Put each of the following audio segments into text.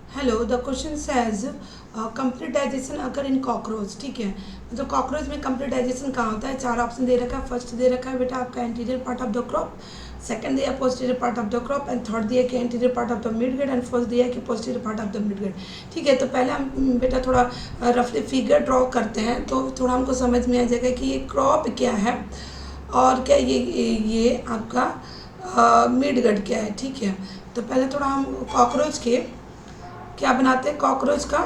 Hello, the question says complete digestion occur in cockroach. ठीक है, तो कॉकरोच में कंप्लीट डाइजेशन कहाँ होता है? चार ऑप्शन दे रखा है। फर्स्ट दे रखा है बेटा आपका anterior part of the crop, second दिया posterior part of the crop, and third दिया कि anterior part of the midgut, and fourth दिया कि posterior part of the midgut. ठीक है, तो पहले हम बेटा थोड़ा रफली फिगर ड्रॉ करते हैं तो थोड़ा हमको समझ में आ जाएगा कि ये क्रॉप क्या है और क्या ये आपका मिड गट क्या है। ठीक है, तो पहले थोड़ा हम कॉकरोच के क्या बनाते हैं, कॉकरोच का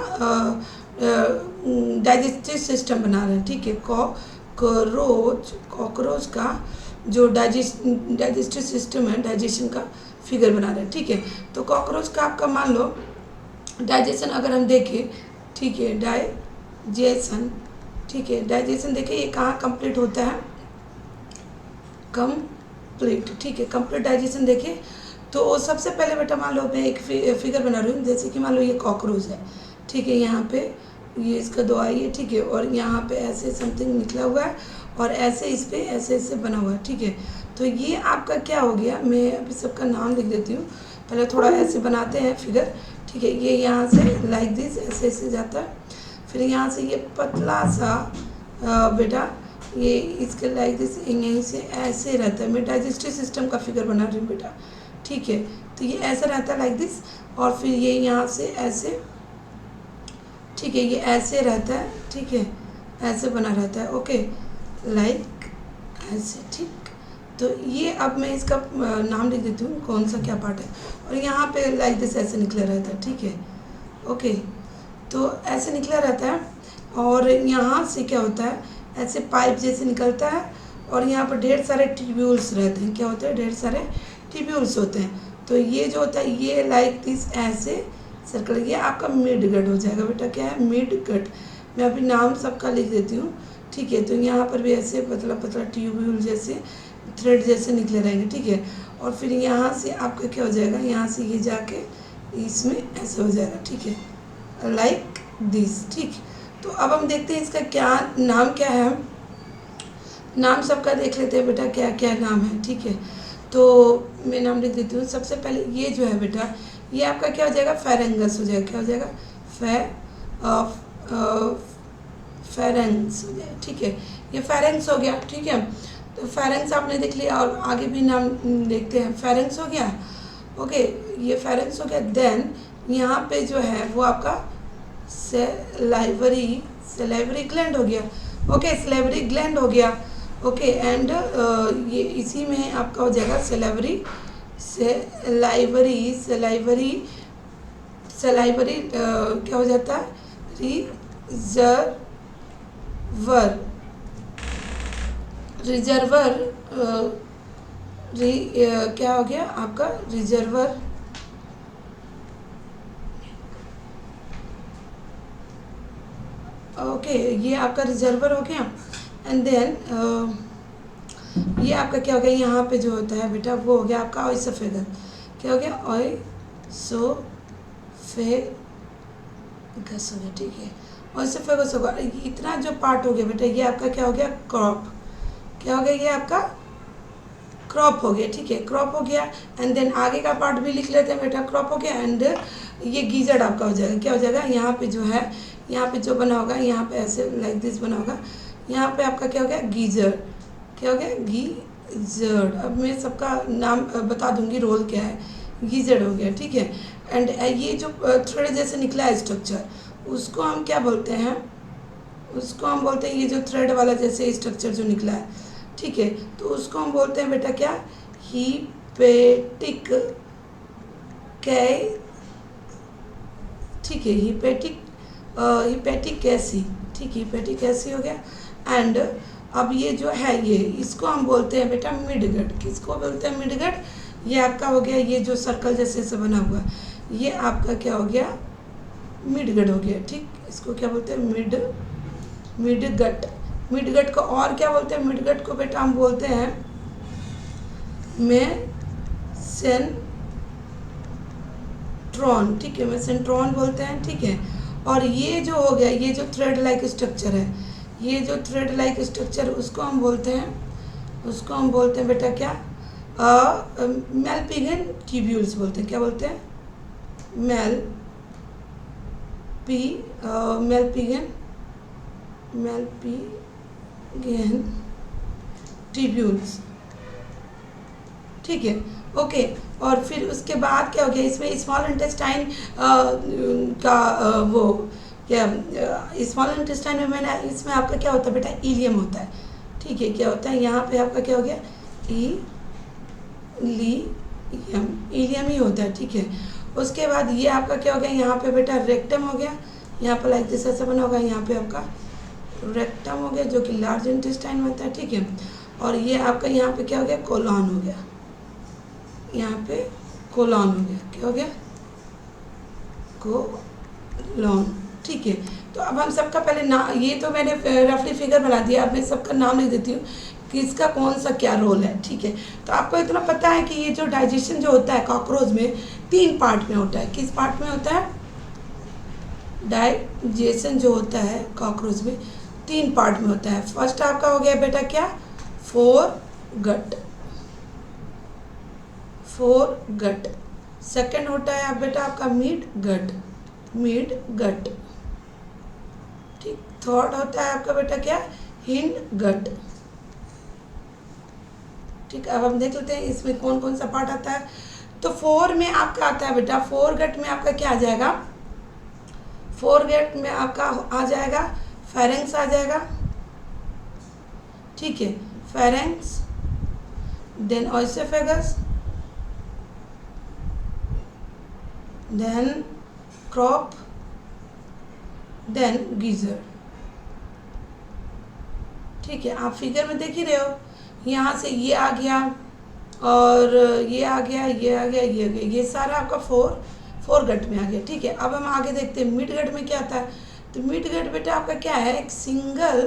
डाइजेस्टिव सिस्टम बना रहे हैं। ठीक है, कॉकरोच का जो डाइजेस्टिव सिस्टम है, डाइजेशन का फिगर बना रहे हैं। ठीक है, तो कॉकरोच का आपका मान लो डाइजेशन अगर हम देखें, ठीक है, डाइजेशन, ठीक है, डाइजेशन देखिए ये कहाँ कंप्लीट होता है, कंप्लीट। ठीक है, कंप्लीट डाइजेशन देखिए तो सबसे पहले बेटा मान लो मैं एक फिगर बना रही हूँ, जैसे कि मान लो ये कॉकरोच है। ठीक है, यहाँ पे ये इसका दो आई है। ठीक है, और यहाँ पे ऐसे समथिंग निकला हुआ है और ऐसे इस पर ऐसे बना हुआ है। ठीक है, तो ये आपका क्या हो गया, मैं अभी सबका नाम लिख देती हूँ। पहले थोड़ा ऐसे बनाते हैं फिगर। ठीक है, ये यहाँ से लाइक दिस ऐसे जाता है, फिर यहाँ से ये पतला सा बेटा ये इसके लाइक दिस यहीं से ऐसे रहता है। मैं डाइजेस्टिव सिस्टम का फिगर बना रही हूँ बेटा। ठीक है, तो ये ऐसा रहता है लाइक दिस, और फिर ये यहाँ से ऐसे, ठीक है, ये ऐसे रहता है। ठीक है, ऐसे बना रहता है। ओके, लाइक ऐसे। ठीक, तो ये अब मैं इसका नाम लिख देती हूँ कौन सा क्या पार्ट है, और यहाँ पे लाइक दिस ऐसे निकला रहता है। ठीक है, ओके, तो ऐसे निकला रहता है और यहाँ से क्या होता है, ऐसे पाइप जैसे निकलता है और यहाँ पर ढेर सारे ट्यूब्यूल्स रहते हैं। क्या होते हैं? ढेर सारे ट्यूब्यूल्स होते हैं। तो ये जो होता है ये लाइक दिस ऐसे सर्कल, ये आपका मिड गट हो जाएगा बेटा। क्या है? Midgut. मैं अभी नाम सबका लिख देती हूँ। ठीक है, तो यहाँ पर भी ऐसे पतला पतला ट्यूब्यूल जैसे थ्रेड जैसे निकले रहेंगे। ठीक है, और फिर यहाँ से आपका क्या हो जाएगा, यहाँ से ये जाके इसमें ऐसे हो जाएगा। ठीक है, लाइक दिस। ठीक, तो अब हम देखते हैं इसका क्या नाम क्या है। नाम सबका देख लेते हैं बेटा, क्या क्या नाम है। ठीक है, तो मैं नाम लिख देती हूँ। सबसे पहले ये जो है बेटा, ये आपका क्या हो जाएगा, फेरेंगस हो जाएगा। क्या हो जाएगा? फेरेंस हो जाएगा। ठीक है, ये फेरेंस हो गया। ठीक है, तो फेरेंस आपने देख लिया, और आगे भी नाम देखते हैं। फेरेंस हो गया। ओके, ये फेरेंस हो गया। देन यहाँ पे जो है वो आपका सेलाइवरी ग्लैंड हो गया। ओके, सेलाइवरी ग्लैंड हो गया। ओके, एंड ये इसी में आपका हो जाएगा सेलाइवरी सेलाइवरी क्या हो जाता है, रिजर्वर रिजर्वर क्या हो गया आपका रिजर्वर। ओके, ये आपका रिजर्वर हो गया। एंड देन ये आपका क्या हो गया, यहाँ पे जो होता है बेटा वो हो गया आपका ऑइसोफेगस। क्या हो गया? ऑइसोफेगस हो गया। ठीक है, ऑइसोफेगस होगा। इतना जो पार्ट हो गया बेटा, ये आपका क्या हो गया, क्रॉप। क्या हो गया? ये आपका क्रॉप हो गया। ठीक है, क्रॉप हो गया। एंड देन आगे का पार्ट भी लिख लेते हैं बेटा, क्रॉप हो गया। एंड ये गीजर्ड आपका हो जाएगा। क्या हो जाएगा? यहाँ पे जो है, यहाँ पे जो बना होगा, यहाँ पे ऐसे लाइक दिस बना होगा, यहाँ पे आपका क्या हो गया, गीजर। क्या हो गया? गीजर्ड। अब मैं सबका नाम बता दूंगी, रोल क्या है। गीजर्ड हो गया। ठीक है, एंड ये जो थ्रेड जैसे निकला है स्ट्रक्चर, उसको हम क्या बोलते हैं, उसको हम बोलते हैं, ये जो थ्रेड वाला जैसे स्ट्रक्चर जो निकला है, ठीक है, तो उसको हम बोलते हैं बेटा क्या, हीपेटिक कै ठीक है, हिपेटिक कैसी। ठीक, हिपेटिक कैसी हो गया। एंड अब ये जो है ये, इसको हम बोलते हैं बेटा मिडगट। किसको बोलते हैं? मिडगट। ये आपका हो गया, ये जो सर्कल जैसे से बना हुआ, ये आपका क्या हो गया, मिडगट हो गया। ठीक, इसको क्या बोलते हैं, मिडगट। मिडगट को और क्या बोलते हैं? मिडगट को बेटा हम बोलते हैं मेसेंट्रॉन। ठीक है, मेसेंट्रॉन बोलते हैं। ठीक है, और ये जो हो गया, ये जो थ्रेड लाइक स्ट्रक्चर है, ये जो थ्रेड लाइक स्ट्रक्चर, उसको हम बोलते हैं बेटा क्या, मेलपिगन ट्यूब्यूल्स बोलते हैं। क्या बोलते हैं? पी मेलपिगन ट्यूब्यूल्स, ठीक है। ओके, और फिर उसके बाद क्या हो गया, इसमें स्मॉल इंटेस्टाइन का वो क्या, स्मॉल इंटेस्टाइन में मैंने, इसमें आपका क्या होता है बेटा, इलियम होता है, ठीक है। क्या होता है यहाँ पे आपका क्या हो गया, इलियम ही होता है, ठीक है। उसके बाद ये आपका क्या हो गया, यहाँ पे बेटा रेक्टम हो गया, यहाँ पर लाइक दिस ऐसा बना होगा, यहाँ पे आपका रेक्टम हो गया जो कि लार्ज इंटेस्टाइन में होता है, ठीक है। और ये आपका यहाँ पे क्या हो गया, कोलॉन हो गया, यहाँ पे कोलॉन हो गया, क्या हो गया, कोलॉन, ठीक है। तो अब हम सबका पहले ना, ये तो मैंने रफली फिगर बना दिया, अब मैं सबका नाम लिख देती हूँ कि इसका कौन सा क्या रोल है, ठीक है। तो आपको इतना पता है कि ये जो डाइजेशन जो होता है कॉकरोच में 3 पार्ट में होता है। किस पार्ट में होता है, डाइजेशन जो होता है कॉकरोच में 3 पार्ट में होता है। फर्स्ट आपका हो गया बेटा क्या, फोरगट, सेकंड होता है बेटा आपका मिडगट, ठीक। थर्ड होता है आपका बेटा क्या, हिंडगट, ठीक। अब हम देख लेते हैं इसमें कौन कौन सा पार्ट आता है। तो 4 में आपका आता है बेटा, फोरगट में आपका क्या आ जाएगा, फोरगट में आपका आ जाएगा फेरेंक्स आ जाएगा, ठीक है, pharynx, then oesophagus, then crop, then गीजर, ठीक है। आप फिगर में देख ही रहे हो, यहाँ से ये आ गया और ये आ गया, ये आ गया, ये आ गया, ये सारा आपका फोरगट में आ गया, ठीक है। अब हम आगे देखते हैं मिडगट में क्या आता है। तो मिडगट बेटा आपका क्या है, एक सिंगल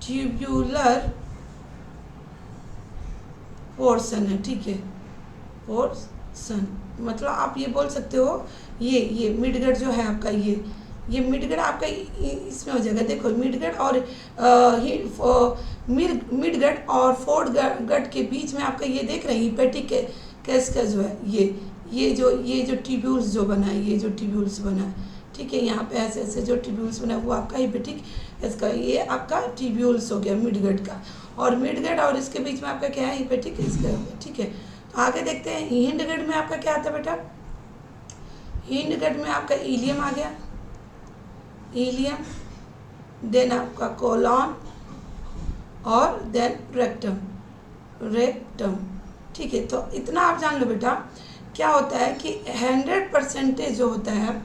ट्यूब्यूलर पोर्शन है, ठीक है, पोर्शन, मतलब आप ये बोल सकते हो ये मिडगट जो है आपका, ये मिडगट आपका इसमें हो जाएगा। देखो मिडगट और मिडगट और फोरगट के बीच में आपका ये देख रहे हैं हिपेटिक कैस्का जो है, ये जो ट्यूब्यूल्स जो बना है, ये जो ट्यूब्यूल्स बना है, ठीक है। यहाँ पे ऐसे ऐसे जो ट्यूब्यूल्स बना है वो आपका हिपेटिक कैस्का, ये आपका ट्यूब्यूल्स हो गया मिडगट का, और मिडगट और इसके बीच में आपका क्या है, हिपेटिक कैस्का हो गया, ठीक है। तो आगे देखते हैं हिंडगट में आपका क्या आता है बेटा, हिंडगट में आपका इलियम आ गया, इलियम, देन आपका कोलॉन और देन रेक्टम, ठीक है। तो इतना आप जान लो बेटा, क्या होता है कि 100% जो होता है,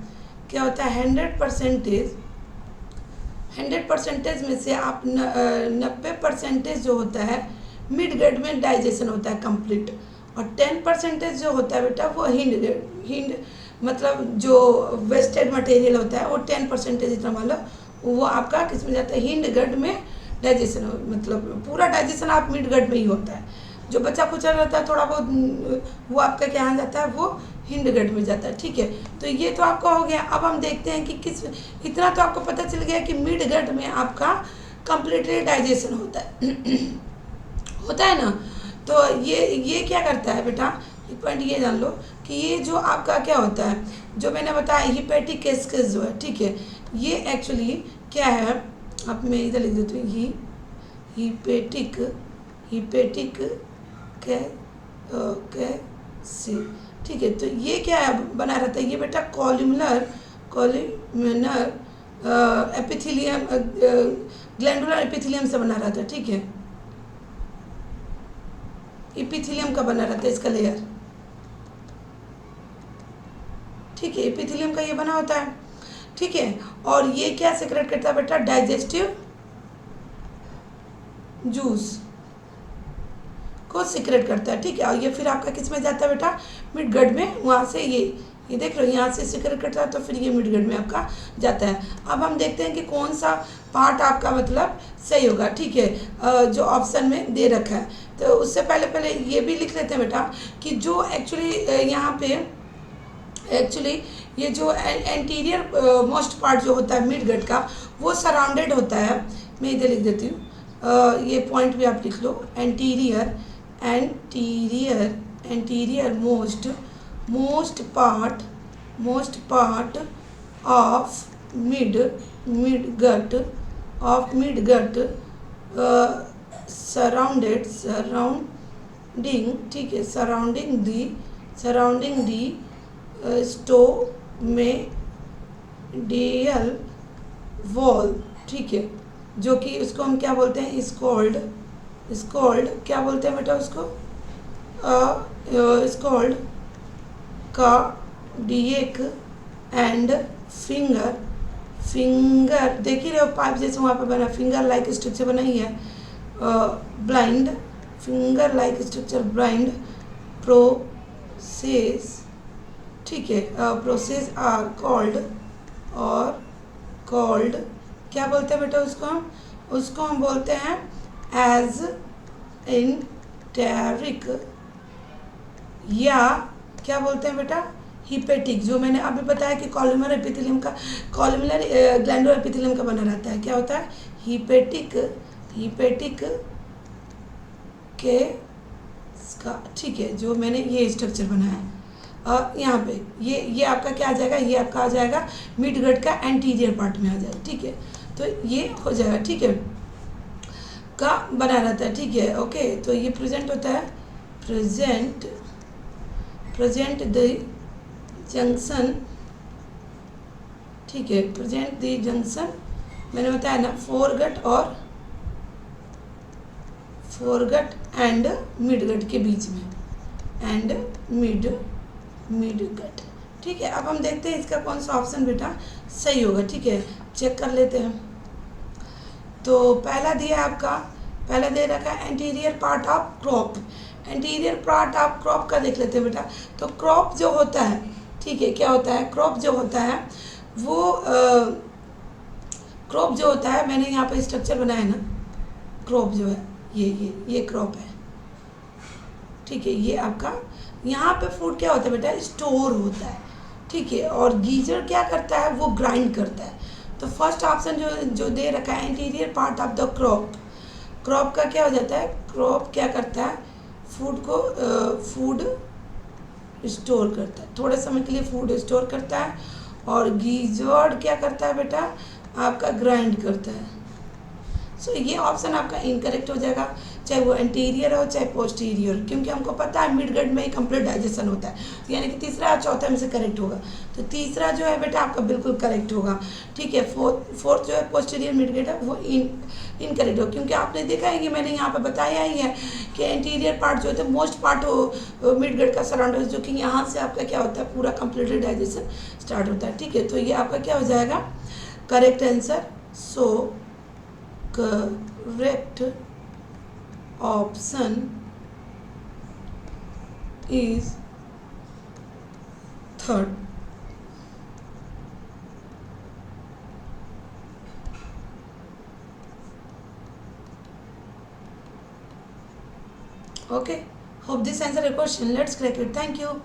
क्या होता है 100% में से आप 90% जो होता है मिडगट में डाइजेशन होता है कंप्लीट, और 10% जो होता है बेटा वो हिंड मतलब जो वेस्टेड मटेरियल होता है वो 10% इतना मान लो वो आपका किस में जाता है, हिंडगट में डाइजेशन, मतलब पूरा डाइजेशन आप मिडगट में ही होता है, जो बचा खुचा रहता है थोड़ा बहुत वो आपका क्या जाता है, वो हिंडगट में जाता है, ठीक है। तो ये तो आपका हो गया। अब हम देखते हैं कि किस, इतना तो आपको पता चल गया कि मिडगट में आपका कंप्लीटली डाइजेशन होता है होता है ना। तो ये क्या करता है बेटा, एक पॉइंट ये जान लो कि ये जो आपका क्या होता है, जो मैंने बताया हिपेटिक कैस्केज जो है, ठीक है, ये एक्चुअली क्या है, अब मैं इधर लिख देती हूँ, हिपेटिक कैसे, ठीक है। तो ये क्या है बना रहता है, ये बेटा कॉल्यूमिनर एपिथेलियम, ग्लैंडुलर एपिथेलियम से बना रहता है, ठीक है, एपिथेलियम का बना रहता है इसका लेयर, ठीक है, एपिथेलियम का ये बना होता है, ठीक है। और ये क्या सेक्रेट करता है बेटा, डाइजेस्टिव जूस को सीक्रेट करता है, ठीक है। और ये फिर आपका किस में जाता है बेटा, मिडगट में, वहाँ से ये देख रहे हो यहाँ से सीक्रेट करता है, तो फिर ये मिडगट में आपका जाता है। अब हम देखते हैं कि कौन सा पार्ट आपका मतलब सही होगा, ठीक है, जो ऑप्शन में दे रखा है। तो उससे पहले ये भी लिख लेते हैं बेटा कि जो एक्चुअली यहाँ पे एक्चुअली ये जो एंटीरियर मोस्ट पार्ट जो होता है मिडगट का वो सराउंडेड होता है, मैं इधर लिख देती हूँ, ये पॉइंट भी आप लिख लो, anterior most part most part of midgut surrounding, ठीक है, surrounding the stomatial wall, ठीक है, जो कि उसको हम क्या बोलते हैं, इज कॉल्ड क्या बोलते हैं बेटा उसको, is called cardiac and finger देख ही रहे हो, पाइप जैसे वहाँ पे बना, फिंगर लाइक स्ट्रक्चर बना ही है, blind finger like structure, blind process, ठीक है, प्रोसेस आर कॉल्ड क्या बोलते हैं बेटा उसको हम बोलते हैं एज इंटेरिक, या क्या बोलते हैं बेटा, हिपेटिक, जो मैंने अभी बताया कि कॉलमर एपिथेलियम का, कॉलमर ग्लैंडुलर एपिथेलियम का बना रहता है, क्या होता है, हिपेटिक के का, ठीक है, जो मैंने ये स्ट्रक्चर बनाया है यहाँ पे, ये आपका क्या आ जाएगा, ये आपका आ जाएगा मिड गट का एंटीरियर पार्ट में आ जाएगा, ठीक है, तो ये हो जाएगा, ठीक है, का बना रहता है, ठीक है, ओके, तो ये प्रेजेंट होता है, प्रेजेंट द जंक्शन, ठीक है, प्रेजेंट द जंक्शन, मैंने बताया ना, फोरगट एंड मिडगट के बीच में, एंड मिडगट, ठीक है। अब हम देखते हैं इसका कौन सा ऑप्शन बेटा सही होगा, ठीक है, चेक कर लेते हैं। तो पहला दिया आपका, पहला दे रखा है anterior part of crop, anterior part of crop का देख लेते हैं बेटा। तो क्रॉप जो होता है, ठीक है, क्या होता है, क्रॉप जो होता है वो क्रॉप जो होता है, मैंने यहाँ पे स्ट्रक्चर बनाया ना, क्रॉप जो है ये क्रॉप है, ठीक है, ये आपका यहाँ पे फूड क्या होता है बेटा, स्टोर होता है, ठीक है, और गीजर क्या करता है, वो ग्राइंड करता है। तो फर्स्ट ऑप्शन जो दे रखा है anterior part of the crop का क्या हो जाता है, क्रॉप क्या करता है, फूड स्टोर करता है, थोड़े समय के लिए फूड स्टोर करता है, और गीजर क्या करता है बेटा, आपका ग्राइंड करता है। सो ये ऑप्शन आपका इनकरेक्ट हो जाएगा, चाहे वो एंटीरियर हो चाहे पोस्टीरियर, क्योंकि हमको पता है मिडगट में ही कंप्लीट डाइजेशन होता है, तो यानी कि तीसरा या चौथा में से करेक्ट होगा, तो तीसरा जो है बेटा आपका बिल्कुल करेक्ट होगा, ठीक है। फोर्थ जो है पोस्टीरियर मिडगट है वो इनकरेक्ट हो, क्योंकि आपने देखा है कि मैंने यहाँ पर बताया ही है कि एंटीरियर पार्ट जो होता है मोस्ट पार्ट हो मिडगट का सराउंड, जो कि यहाँ से आपका क्या होता है, पूरा कंप्लीटली डाइजेशन स्टार्ट होता है, ठीक है। तो ये आपका क्या हो जाएगा, correct answer. So correct option is third. Okay, hope this answer your question. Let's crack it. Thank you.